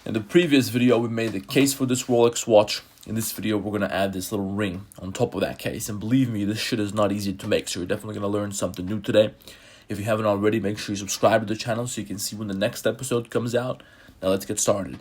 In the previous video, we made the case for this Rolex watch. In this video, we're going to add this little ring on top of that case. And believe me, this shit is not easy to make, so you're definitely going to learn something new today. If you haven't already, make sure you subscribe to the channel so you can see when the next episode comes out. Now let's get started.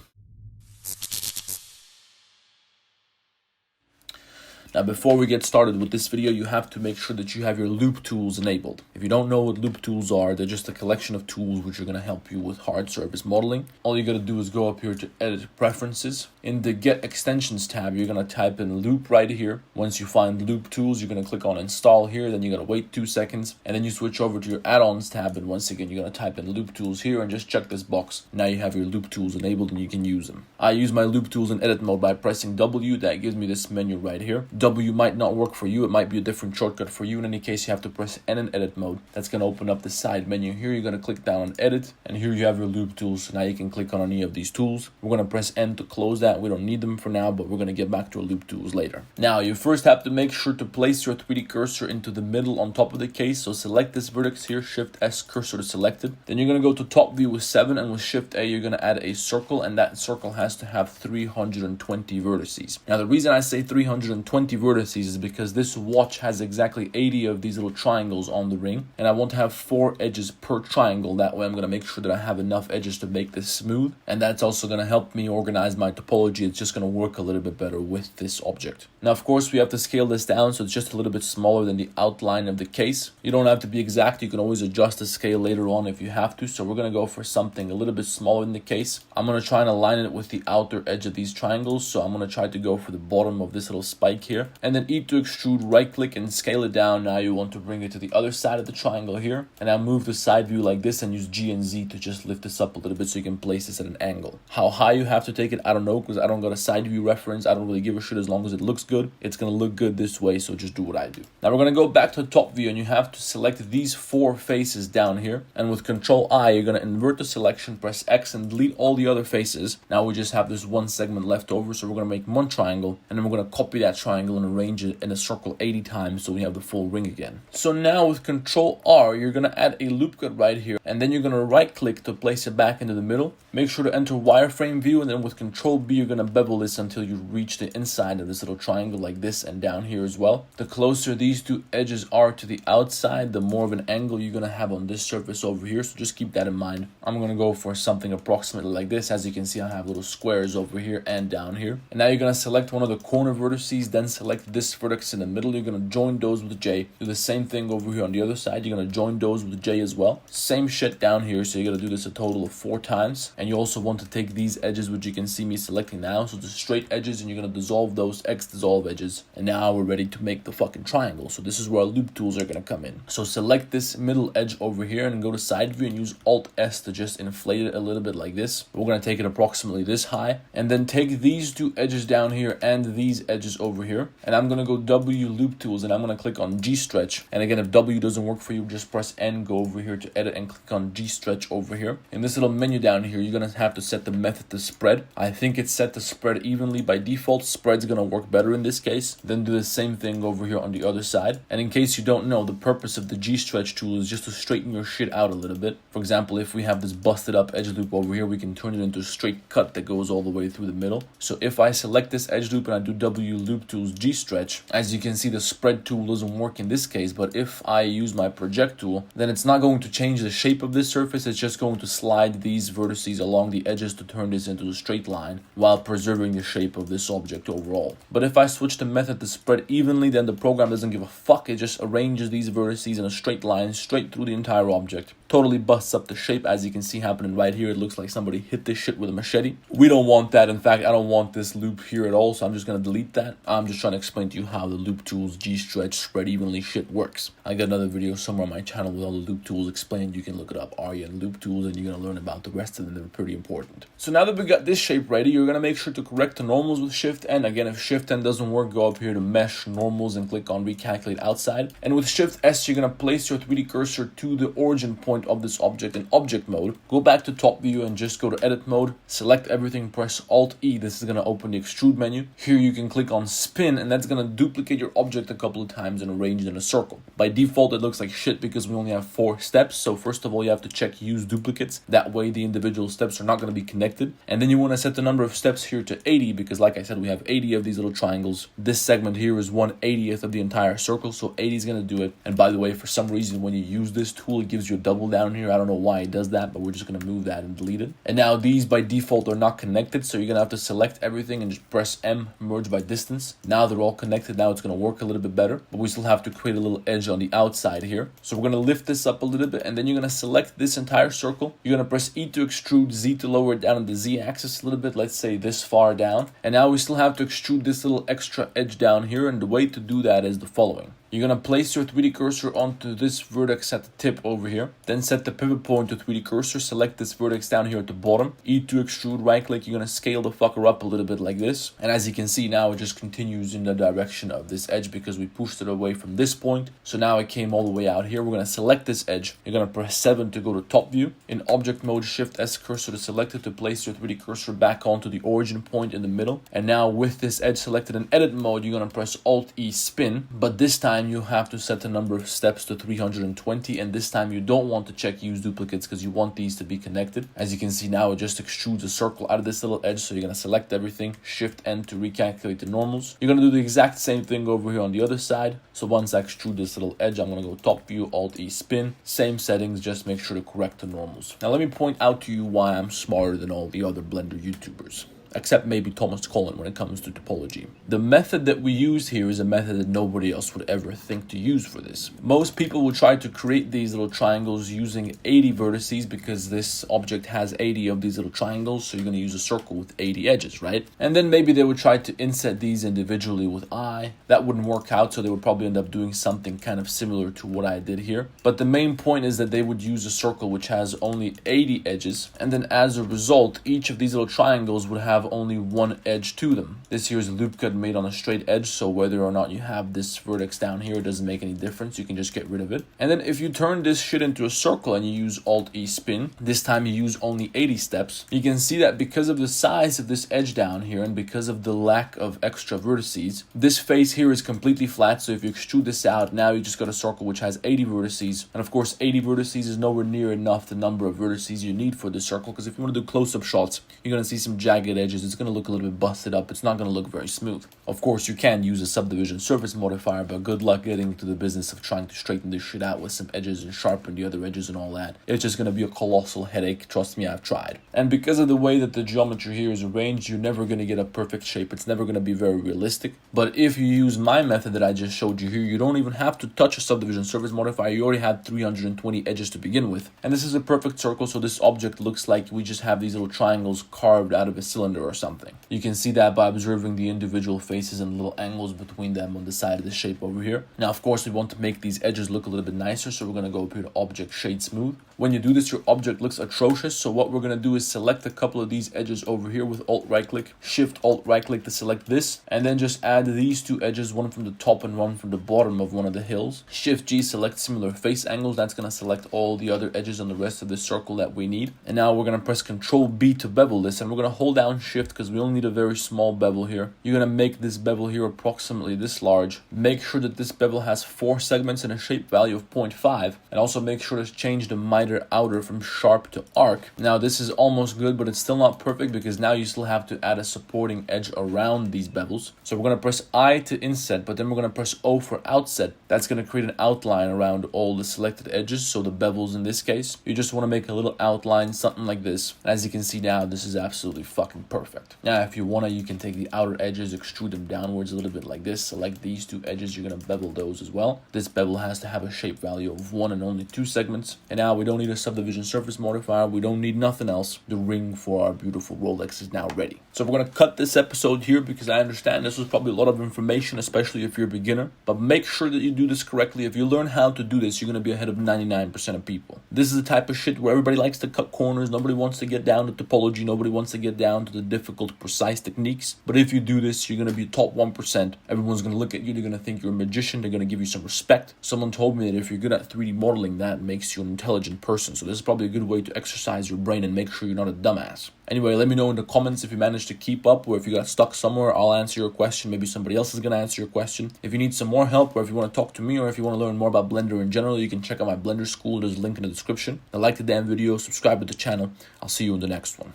Now, before we get started with this video, you have to make sure that you have your loop tools enabled. If you don't know what loop tools are, they're just a collection of tools which are going to help you with hard surface modeling. All you got to do is go up here to Edit Preferences. In the Get Extensions tab, you're going to type in loop right here. Once you find loop tools, you're going to click on Install here. Then you're going to wait 2 seconds. And then you switch over to your Add-ons tab. And once again, you're going to type in loop tools here and just check this box. Now you have your loop tools enabled and you can use them. I use my loop tools in edit mode by pressing W. That gives me this menu right here. W might not work for you. It might be a different shortcut for you. In any case, you have to press N in edit mode. That's going to open up the side menu here. You're going to click down on edit, and here you have your loop tools. So now you can click on any of these tools. We're going to press N to close that. We don't need them for now, but we're going to get back to our loop tools later. Now, you first have to make sure to place your 3D cursor into the middle on top of the case. So select this vertex here, Shift S, cursor to selected. Then you're going to go to top view with 7, and with Shift A, you're going to add a circle, and that circle has to have 320 vertices. Now, the reason I say 320 vertices is because this watch has exactly 80 of these little triangles on the ring, and I want to have 4 edges per triangle. That way I'm going to make sure that I have enough edges to make this smooth, and that's also going to help me organize my topology. It's just going to work a little bit better with this object. Now, of course, we have to scale this down so it's just a little bit smaller than the outline of the case. You don't have to be exact. You can always adjust the scale later on if you have to. So we're going to go for something a little bit smaller than the case. I'm going to try and align it with the outer edge of these triangles. So I'm going to try to go for the bottom of this little spike here, and then E to extrude, right click and scale it down. Now you want to bring it to the other side of the triangle here, and now move the side view like this and use G and Z to just lift this up a little bit so you can place this at an angle. How high you have to take it, I don't know, because I don't got a side view reference. I don't really give a shit. As long as it looks good, it's going to look good this way, so just do what I do. Now we're going to go back to the top view, and you have to select these 4 faces down here, and with Control I, you're going to invert the selection, press X, and delete all the other faces. Now we just have this one segment left over, so we're going to make one triangle, and then we're going to copy that triangle and arrange it in a circle 80 times so we have the full ring again. So now with Control R, you're going to add a loop cut right here, and then you're going to right click to place it back into the middle. Make sure to enter wireframe view, and then with Control B, you're going to bevel this until you reach the inside of this little triangle like this, and down here as well. The closer these 2 edges are to the outside, the more of an angle you're going to have on this surface over here, so just keep that in mind. I'm going to go for something approximately like this. As you can see, I have little squares over here and down here. And now you're going to select one of the corner vertices, then select this vertex in the middle. You're going to join those with J. Do the same thing over here on the other side. You're going to join those with J as well. Same shit down here, so you're going to do this a total of 4 times. And you also want to take these edges, which you can see me selecting now, so the straight edges, and you're going to dissolve those X dissolve edges. And now we're ready to make the fucking triangle. So this is where our loop tools are going to come in. So select this middle edge over here and go to side view and use Alt S to just inflate it a little bit like this. We're going to take it approximately this high, and then take these 2 edges down here and these edges over here, and I'm going to go W loop tools, and I'm going to click on G stretch. And again, if W doesn't work for you, just press N, go over here to edit and click on G stretch over here. In this little menu down here, you're going to have to set the method to spread. I think it's set to spread evenly by default. Spread's going to work better in this case. Then do the same thing over here on the other side. And in case you don't know, the purpose of the G stretch tool is just to straighten your shit out a little bit. For example, if we have this busted up edge loop over here, we can turn it into a straight cut that goes all the way through the middle. So if I select this edge loop and I do W loop tools G stretch, as you can see, the spread tool doesn't work in this case. But if I use my project tool, then it's not going to change the shape of this surface. It's just going to slide these vertices along the edges to turn this into a straight line while preserving the shape of this object overall. But if I switch the method to spread evenly, then the program doesn't give a fuck. It just arranges these vertices in a straight line straight through the entire object. Totally busts up the shape, as you can see happening right here. It looks like somebody hit this shit with a machete. We don't want that. In fact, I don't want this loop here at all, so I'm just going to delete that. I'm just trying to explain to you how the loop tools G stretch spread evenly shit works. I got another video somewhere on my channel with all the loop tools explained. You can look it up, Arya and loop tools, and you're going to learn about the rest of them. They're pretty important. So now that we got this shape ready, you're going to make sure to correct the normals with Shift N. Again, if Shift N doesn't work, go up here to Mesh, Normals, and click on Recalculate Outside. And with Shift S, you're going to place your 3D cursor to the origin point point of this object in object mode, go back to top view and just go to edit mode, select everything, press Alt E. This is going to open the extrude menu. Here you can click on spin, and that's going to duplicate your object a couple of times and arrange it in a circle. By default, it looks like shit because we only have 4 steps. So first of all, you have to check use duplicates. That way the individual steps are not going to be connected. And then you want to set the number of steps here to 80 because like I said, we have 80 of these little triangles. This segment here is 1/80th of the entire circle, so 80 is going to do it. And by the way, for some reason, when you use this tool, it gives you a double down here. I don't know why it does that, but we're just going to move that and delete it. And now these by default are not connected, so you're going to have to select everything and just press M, merge by distance. Now they're all connected. Now it's going to work a little bit better, but we still have to create a little edge on the outside here. So we're going to lift this up a little bit, and then you're going to select this entire circle. You're going to press E to extrude, Z to lower it down on the Z axis a little bit, let's say this far down. And now we still have to extrude this little extra edge down here, and the way to do that is the following. You're going to place your 3D cursor onto this vertex at the tip over here. Then set the pivot point to 3D cursor. Select this vertex down here at the bottom. E to extrude, right click. You're going to scale the fucker up a little bit like this. And as you can see now, it just continues in the direction of this edge because we pushed it away from this point. So now it came all the way out here. We're going to select this edge. You're going to press 7 to go to top view. In object mode, shift S cursor to select it to place your 3D cursor back onto the origin point in the middle. And now with this edge selected in edit mode, you're going to press Alt E spin. But this time you have to set the number of steps to 320, and this time you don't want to check use duplicates because you want these to be connected. As you can see now, it just extrudes a circle out of this little edge, so you're going to select everything, shift N to recalculate the normals. You're going to do the exact same thing over here on the other side. So once I extrude this little edge, I'm going to go top view, Alt E spin, same settings, just make sure to correct the normals. Now let me point out to you why I'm smarter than all the other Blender YouTubers, except maybe Thomas Cullen when it comes to topology. The method that we use here is a method that nobody else would ever think to use for this. Most people will try to create these little triangles using 80 vertices because this object has 80 of these little triangles, so you're going to use a circle with 80 edges, right? And then maybe they would try to inset these individually with I. That wouldn't work out, so they would probably end up doing something kind of similar to what I did here. But the main point is that they would use a circle which has only 80 edges, and then as a result, each of these little triangles would have only one edge to them. This here is a loop cut made on a straight edge, so whether or not you have this vertex down here, it doesn't make any difference. You can just get rid of it. And then if you turn this shit into a circle and you use Alt E spin, this time you use only 80 steps, you can see that because of the size of this edge down here and because of the lack of extra vertices, this face here is completely flat. So if you extrude this out, now you just got a circle which has 80 vertices. And of course 80 vertices is nowhere near enough the number of vertices you need for this circle, because if you want to do close-up shots, you're going to see some jagged edges. It's going to look a little bit busted up. It's not going to look very smooth. Of course, you can use a subdivision surface modifier, but good luck getting into the business of trying to straighten this shit out with some edges and sharpen the other edges and all that. It's just going to be a colossal headache. Trust me, I've tried. And because of the way that the geometry here is arranged, you're never going to get a perfect shape. It's never going to be very realistic. But if you use my method that I just showed you here, you don't even have to touch a subdivision surface modifier. You already had 320 edges to begin with. And this is a perfect circle, so this object looks like we just have these little triangles carved out of a cylinder or something. You can see that by observing the individual faces and little angles between them on the side of the shape over here. Now, of course, we want to make these edges look a little bit nicer, so we're going to go up here to Object Shade Smooth. When you do this, your object looks atrocious, so what we're going to do is select a couple of these edges over here with Alt right click, Shift Alt right click to select this, and then just add these two edges, one from the top and one from the bottom of one of the hills. Shift G, select similar face angles. That's going to select all the other edges on the rest of the circle that we need. And now we're going to press Control B to bevel this, and we're going to hold down Shift because we only need a very small bevel here. You're going to make this bevel here approximately this large. Make sure that this bevel has 4 segments and a shape value of 0.5, and also make sure to change the miter outer from sharp to arc. Now this is almost good, but it's still not perfect because now you still have to add a supporting edge around these bevels. So we're going to press I to inset, but then we're going to press O for outset. That's going to create an outline around all the selected edges, so the bevels in this case. You just want to make a little outline, something like this. And as you can see now, this is absolutely fucking perfect. Now if you want to, you can take the outer edges, extrude them downwards a little bit like this. Select these 2 edges, you're going to bevel those as well. This bevel has to have a shape value of 1 and only 2 segments. And now we don't need a subdivision surface modifier, we don't need nothing else. The ring for our beautiful Rolex is now ready. So we're going to cut this episode here because I understand this was probably a lot of information, especially if you're a beginner. But make sure that you do this correctly. If you learn how to do this, you're going to be ahead of 99% of people. This is the type of shit where everybody likes to cut corners. Nobody wants to get down to topology. Nobody wants to get down to the difficult, precise techniques. But if you do this, you're going to be top 1%. Everyone's going to look at you. They're going to think you're a magician. They're going to give you some respect. Someone told me that if you're good at 3D modeling, that makes you an intelligent person. So this is probably a good way to exercise your brain and make sure you're not a dumbass. Anyway, let me know in the comments if you managed to keep up, or if you got stuck somewhere. I'll answer your question. Maybe somebody else is going to answer your question. If you need some more help, or if you want to talk to me, or if you want to learn more about Blender in general, you can check out my Blender school. There's a link in the description. Now, like the damn video, subscribe to the channel. I'll see you in the next one.